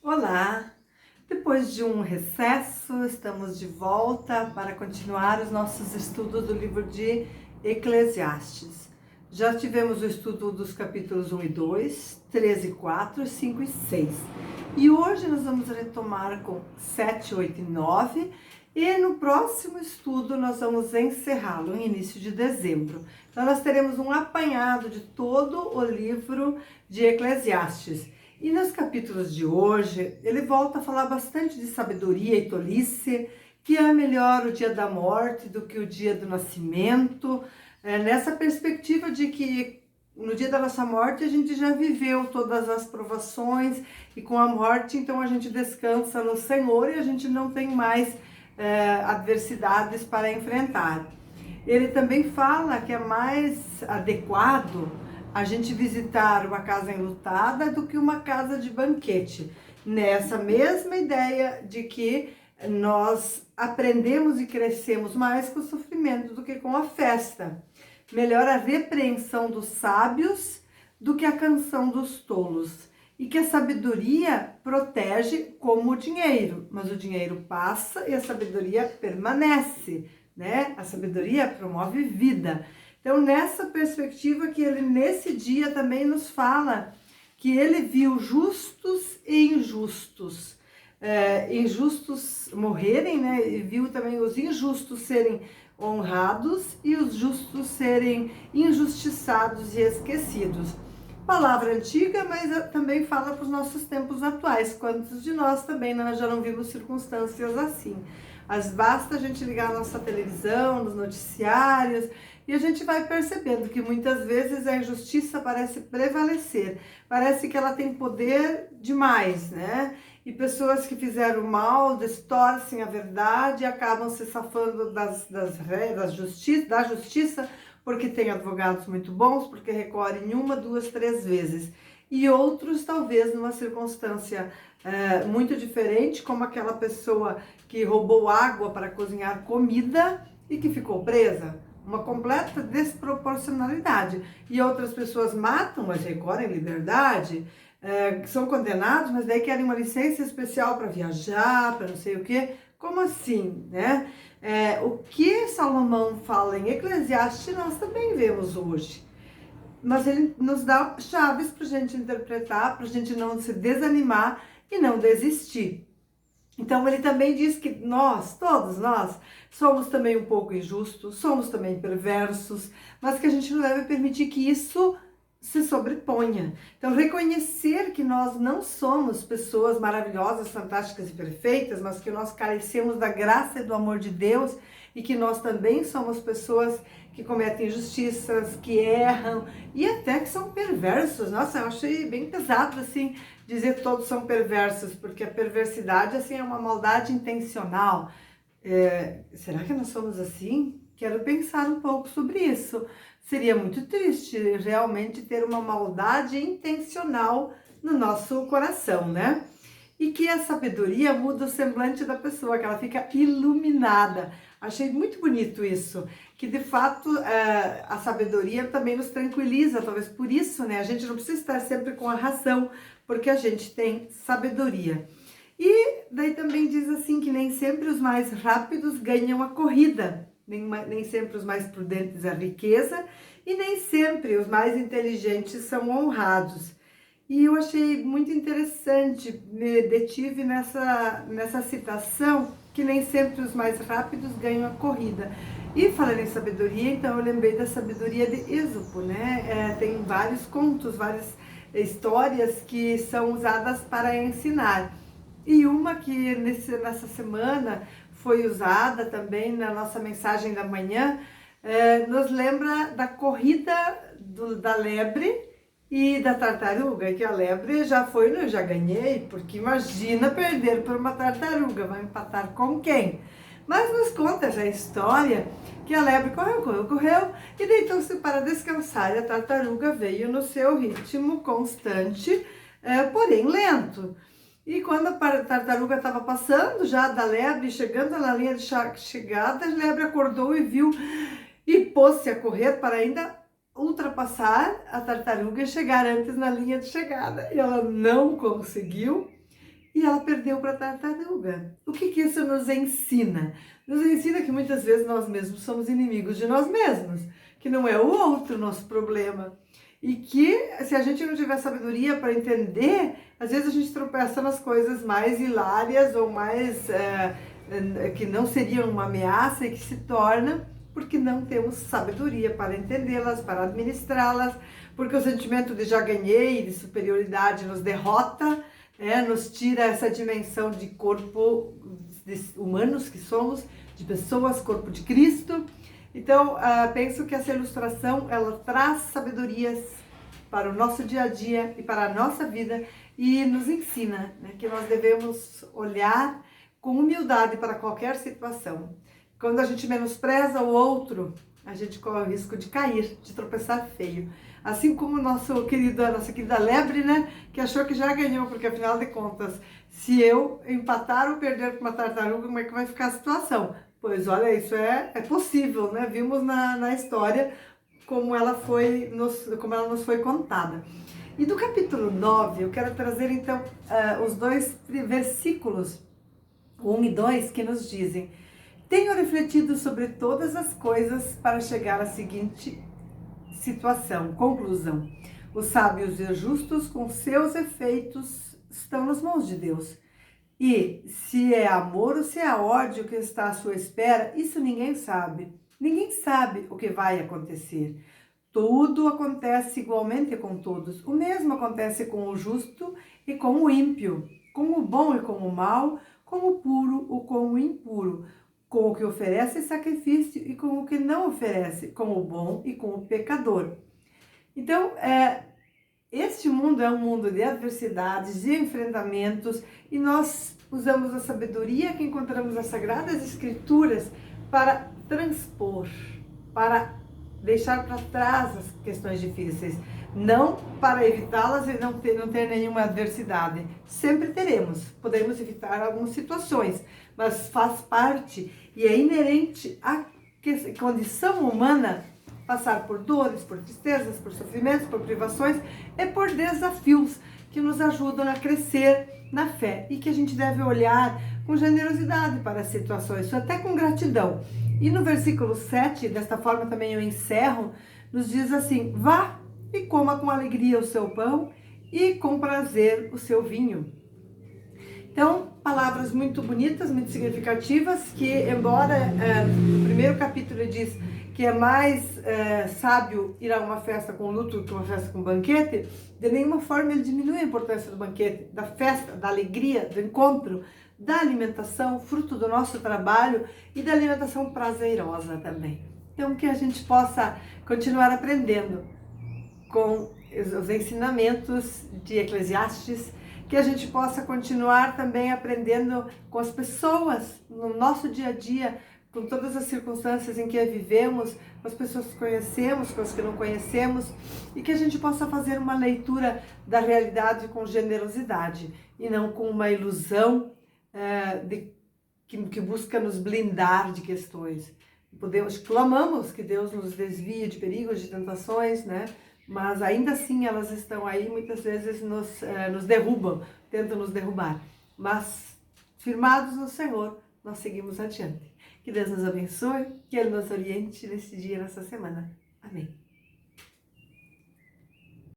Olá! Depois de um recesso, estamos de volta para continuar os nossos estudos do livro de Eclesiastes. Já tivemos o estudo dos capítulos 1 e 2, 3 e 4, 5 e 6. E hoje nós vamos retomar com 7, 8 e 9. E no próximo estudo nós vamos encerrá-lo em início de dezembro. Então nós teremos um apanhado de todo o livro de Eclesiastes. E nos capítulos de hoje, ele volta a falar bastante de sabedoria e tolice, que é melhor o dia da morte do que o dia do nascimento, nessa perspectiva de que no dia da nossa morte a gente já viveu todas as provações e com a morte então a gente descansa no Senhor e a gente não tem mais adversidades para enfrentar. Ele também fala que é mais adequado a gente visitar uma casa enlutada do que uma casa de banquete. Nessa mesma ideia de que nós aprendemos e crescemos mais com o sofrimento do que com a festa. Melhor a repreensão dos sábios do que a canção dos tolos. E que a sabedoria protege como o dinheiro, mas o dinheiro passa e a sabedoria permanece, né? A sabedoria promove vida. Então, nessa perspectiva que ele, nesse dia, também nos fala que ele viu justos e injustos. Injustos morrerem, né? E viu também os injustos serem honrados e os justos serem injustiçados e esquecidos. Palavra antiga, mas também fala para os nossos tempos atuais. Quantos de nós também já não vimos circunstâncias assim? Basta a gente ligar a nossa televisão, nos noticiários, e a gente vai percebendo que muitas vezes a injustiça parece prevalecer, parece que ela tem poder demais, né? E pessoas que fizeram mal distorcem a verdade e acabam se safando da justiça, porque tem advogados muito bons, porque recorrem 1, 2, 3 vezes. E outros, talvez, numa circunstância muito diferente, como aquela pessoa que roubou água para cozinhar comida e que ficou presa. Uma completa desproporcionalidade. E outras pessoas matam, mas recorrem liberdade, são condenados, mas daí querem uma licença especial para viajar, para não sei o quê. Como assim, né? O que Salomão fala em Eclesiastes, nós também vemos hoje. Mas ele nos dá chaves para a gente interpretar, para a gente não se desanimar e não desistir. Então ele também diz que nós, todos nós, somos também um pouco injustos, somos também perversos, mas que a gente não deve permitir que isso se sobreponha. Então reconhecer que nós não somos pessoas maravilhosas, fantásticas e perfeitas, mas que nós carecemos da graça e do amor de Deus e que nós também somos pessoas que cometem injustiças, que erram e até que são perversos. Nossa, eu achei bem pesado assim dizer que todos são perversos, porque a perversidade assim é uma maldade intencional. Será que nós somos assim? Quero pensar um pouco sobre isso. Seria muito triste realmente ter uma maldade intencional no nosso coração, né? E que a sabedoria muda o semblante da pessoa, que ela fica iluminada. Achei muito bonito isso, que de fato a sabedoria também nos tranquiliza, talvez por isso, né? A gente não precisa estar sempre com a razão, porque a gente tem sabedoria. E daí também diz assim que nem sempre os mais rápidos ganham a corrida, nem sempre os mais prudentes a riqueza, e nem sempre os mais inteligentes são honrados. E eu achei muito interessante, me detive nessa citação, que nem sempre os mais rápidos ganham a corrida. E falando em sabedoria, então eu lembrei da sabedoria de Êxopo, né? Tem vários contos, várias histórias que são usadas para ensinar. E uma que nessa semana foi usada também na nossa mensagem da manhã, nos lembra da corrida da lebre e da tartaruga, que a lebre já foi, eu já ganhei, porque imagina perder por uma tartaruga, vai empatar com quem? Mas nos conta essa história que a lebre correu e deitou-se para descansar e a tartaruga veio no seu ritmo constante, porém lento. E quando a tartaruga estava passando já da lebre, chegando na linha de chegada, a lebre acordou e viu e pôs-se a correr para ainda ultrapassar a tartaruga e chegar antes na linha de chegada. E ela não conseguiu e ela perdeu para a tartaruga. O que isso nos ensina? Nos ensina que muitas vezes nós mesmos somos inimigos de nós mesmos, que não é o outro nosso problema. E que se a gente não tiver sabedoria para entender, às vezes a gente tropeça nas coisas mais hilárias ou mais que não seriam uma ameaça e que se tornam porque não temos sabedoria para entendê-las, para administrá-las, porque o sentimento de já ganhei, de superioridade nos derrota, nos tira essa dimensão de corpo de humanos que somos, de pessoas, corpo de Cristo. Então, penso que essa ilustração, ela traz sabedorias para o nosso dia a dia e para a nossa vida e nos ensina, né, que nós devemos olhar com humildade para qualquer situação. Quando a gente menospreza o outro, a gente corre o risco de cair, de tropeçar feio. Assim como a nossa querida lebre, né, que achou que já ganhou, porque afinal de contas, se eu empatar ou perder com uma tartaruga, como é que vai ficar a situação? Pois olha, isso é possível, né? Vimos na história como ela nos foi contada. E do capítulo 9, eu quero trazer então os dois versículos, 1 e 2, que nos dizem: tenho refletido sobre todas as coisas para chegar à seguinte conclusão. Os sábios e justos, com seus efeitos, estão nas mãos de Deus. E se é amor ou se é ódio que está à sua espera, isso ninguém sabe. Ninguém sabe o que vai acontecer. Tudo acontece igualmente com todos. O mesmo acontece com o justo e com o ímpio, com o bom e com o mal, com o puro ou com o impuro, com o que oferece sacrifício e com o que não oferece, com o bom e com o pecador. Então, este mundo é um mundo de adversidades, de enfrentamentos, e nós usamos a sabedoria que encontramos nas Sagradas Escrituras para transpor, para deixar para trás as questões difíceis, não para evitá-las e não ter nenhuma adversidade. Sempre teremos, podemos evitar algumas situações, mas faz parte e é inerente à condição humana passar por dores, por tristezas, por sofrimentos, por privações e por desafios que nos ajudam a crescer na fé e que a gente deve olhar com generosidade para as situações, até com gratidão. E no versículo 7, desta forma também eu encerro, nos diz assim: vá e coma com alegria o seu pão e com prazer o seu vinho. Então, palavras muito bonitas, muito significativas, que embora no primeiro capítulo ele diz que é mais sábio ir a uma festa com luto do que uma festa com banquete, de nenhuma forma ele diminui a importância do banquete, da festa, da alegria, do encontro, da alimentação, fruto do nosso trabalho e da alimentação prazerosa também. Então, que a gente possa continuar aprendendo com os ensinamentos de Eclesiastes, que a gente possa continuar também aprendendo com as pessoas no nosso dia a dia, com todas as circunstâncias em que vivemos, com as pessoas que conhecemos, com as que não conhecemos, e que a gente possa fazer uma leitura da realidade com generosidade e não com uma ilusão que busca nos blindar de questões. Clamamos que Deus nos desvie de perigos, de tentações, né? Mas ainda assim elas estão aí, muitas vezes nos derrubam, tentam nos derrubar. Mas firmados no Senhor, nós seguimos adiante. Que Deus nos abençoe, que Ele nos oriente nesse dia, nessa semana. Amém.